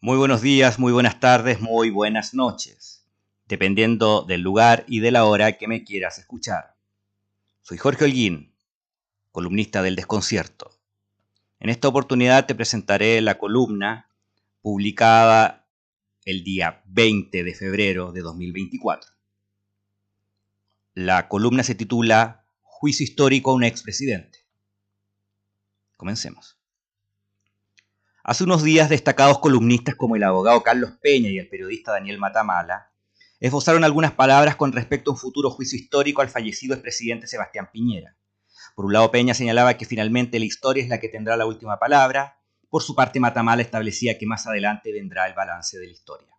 Muy buenos días, muy buenas tardes, muy buenas noches, dependiendo del lugar y de la hora que me quieras escuchar. Soy Jorge Holguín, columnista del Desconcierto. En esta oportunidad te presentaré la columna publicada el día 20 de febrero de 2024. La columna se titula Juicio histórico a un expresidente. Comencemos. Hace unos días, destacados columnistas como el abogado Carlos Peña y el periodista Daniel Matamala esbozaron algunas palabras con respecto a un futuro juicio histórico al fallecido expresidente Sebastián Piñera. Por un lado, Peña señalaba que finalmente la historia es la que tendrá la última palabra. Por su parte, Matamala establecía que más adelante vendrá el balance de la historia.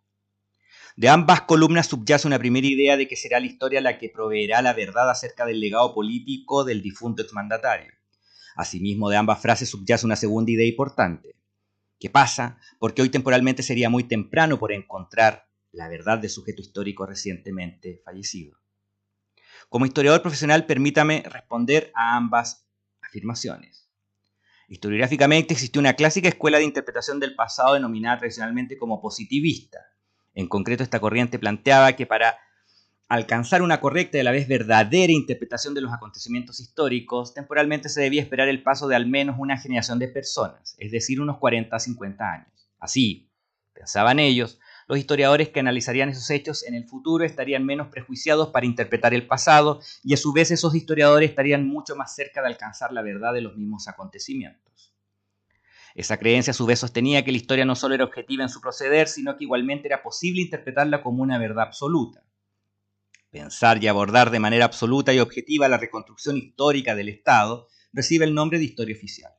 De ambas columnas subyace una primera idea de que será la historia la que proveerá la verdad acerca del legado político del difunto exmandatario. Asimismo, de ambas frases subyace una segunda idea importante. ¿Qué pasa? Porque hoy temporalmente sería muy temprano por encontrar la verdad del sujeto histórico recientemente fallecido. Como historiador profesional, permítame responder a ambas afirmaciones. Historiográficamente existió una clásica escuela de interpretación del pasado denominada tradicionalmente como positivista. En concreto, esta corriente planteaba que para alcanzar una correcta y a la vez verdadera interpretación de los acontecimientos históricos, temporalmente se debía esperar el paso de al menos una generación de personas, es decir, unos 40 a 50 años. Así, pensaban ellos, los historiadores que analizarían esos hechos en el futuro estarían menos prejuiciados para interpretar el pasado y a su vez esos historiadores estarían mucho más cerca de alcanzar la verdad de los mismos acontecimientos. Esa creencia a su vez sostenía que la historia no solo era objetiva en su proceder, sino que igualmente era posible interpretarla como una verdad absoluta. Pensar y abordar de manera absoluta y objetiva la reconstrucción histórica del Estado recibe el nombre de historia oficial.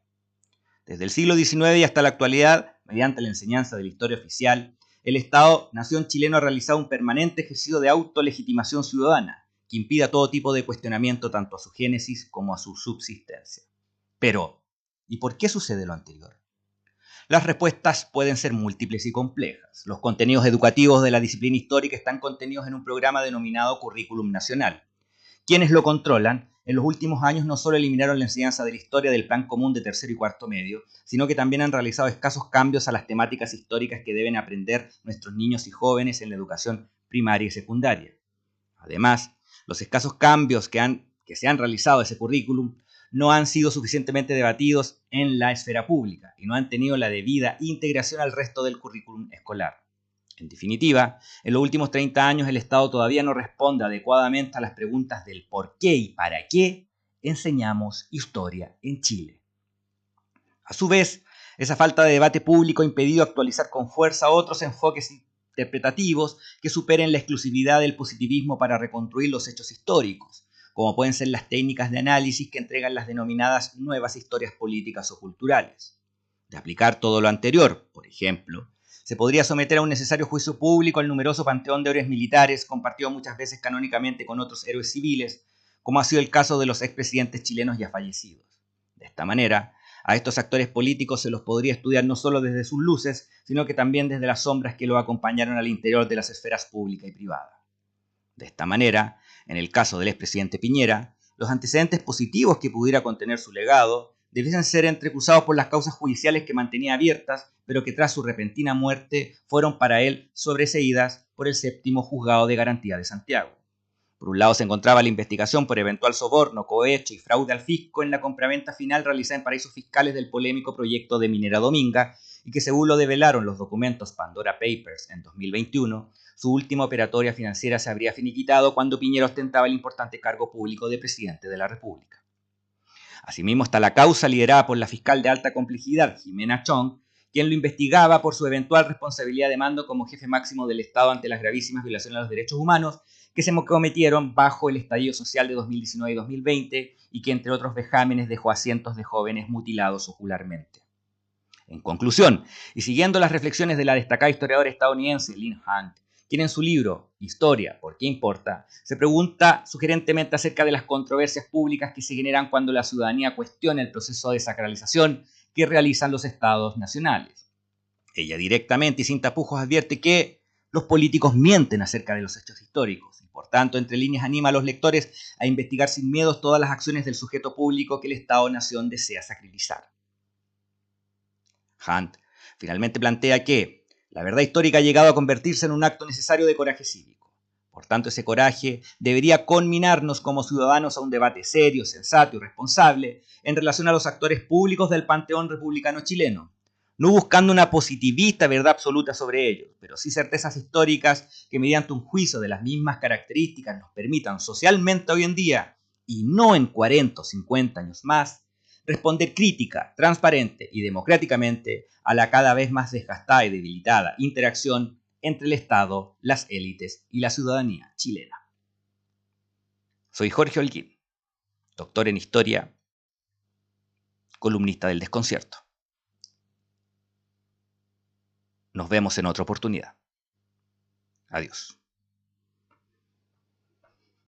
Desde el siglo XIX y hasta la actualidad, mediante la enseñanza de la historia oficial, el Estado-nación chileno ha realizado un permanente ejercicio de autolegitimación ciudadana que impida todo tipo de cuestionamiento tanto a su génesis como a su subsistencia. Pero, ¿y por qué sucede lo anterior? Las respuestas pueden ser múltiples y complejas. Los contenidos educativos de la disciplina histórica están contenidos en un programa denominado Currículum Nacional. Quienes lo controlan, en los últimos años no solo eliminaron la enseñanza de la historia del plan común de tercero y cuarto medio, sino que también han realizado escasos cambios a las temáticas históricas que deben aprender nuestros niños y jóvenes en la educación primaria y secundaria. Además, los escasos cambios que se han realizado a ese currículum no han sido suficientemente debatidos en la esfera pública y no han tenido la debida integración al resto del currículum escolar. En definitiva, en los últimos 30 años el Estado todavía no responde adecuadamente a las preguntas del por qué y para qué enseñamos historia en Chile. A su vez, esa falta de debate público ha impedido actualizar con fuerza otros enfoques interpretativos que superen la exclusividad del positivismo para reconstruir los hechos históricos, como pueden ser las técnicas de análisis que entregan las denominadas nuevas historias políticas o culturales. De aplicar todo lo anterior, por ejemplo, se podría someter a un necesario juicio público al numeroso panteón de héroes militares, compartido muchas veces canónicamente con otros héroes civiles, como ha sido el caso de los expresidentes chilenos ya fallecidos. De esta manera, a estos actores políticos se los podría estudiar no solo desde sus luces, sino que también desde las sombras que los acompañaron al interior de las esferas pública y privada. De esta manera, en el caso del expresidente Piñera, los antecedentes positivos que pudiera contener su legado debiesen ser entrecruzados por las causas judiciales que mantenía abiertas, pero que tras su repentina muerte fueron para él sobreseídas por el séptimo juzgado de garantía de Santiago. Por un lado se encontraba la investigación por eventual soborno, cohecho y fraude al fisco en la compraventa final realizada en paraísos fiscales del polémico proyecto de Minera Dominga y que, según lo develaron los documentos Pandora Papers en 2021, su última operatoria financiera se habría finiquitado cuando Piñera ostentaba el importante cargo público de presidente de la República. Asimismo está la causa liderada por la fiscal de alta complejidad, Jimena Chong, quien lo investigaba por su eventual responsabilidad de mando como jefe máximo del Estado ante las gravísimas violaciones a los derechos humanos que se cometieron bajo el estallido social de 2019 y 2020 y que, entre otros vejámenes, dejó a cientos de jóvenes mutilados ocularmente. En conclusión, y siguiendo las reflexiones de la destacada historiadora estadounidense Lynn Hunt, quien en su libro Historia, ¿por qué importa?, se pregunta sugerentemente acerca de las controversias públicas que se generan cuando la ciudadanía cuestiona el proceso de sacralización que realizan los estados nacionales. Ella directamente y sin tapujos advierte que los políticos mienten acerca de los hechos históricos y, por tanto, entre líneas anima a los lectores a investigar sin miedos todas las acciones del sujeto público que el Estado-nación desea sacralizar. Hunt finalmente plantea que La verdad histórica ha llegado a convertirse en un acto necesario de coraje cívico. Por tanto, ese coraje debería conminarnos como ciudadanos a un debate serio, sensato y responsable en relación a los actores públicos del panteón republicano chileno, no buscando una positivista verdad absoluta sobre ellos, pero sí certezas históricas que mediante un juicio de las mismas características nos permitan socialmente hoy en día, y no en 40 o 50 años más, responder crítica, transparente y democráticamente a la cada vez más desgastada y debilitada interacción entre el Estado, las élites y la ciudadanía chilena. Soy Jorge Holguín, doctor en Historia, columnista del Desconcierto. Nos vemos en otra oportunidad. Adiós.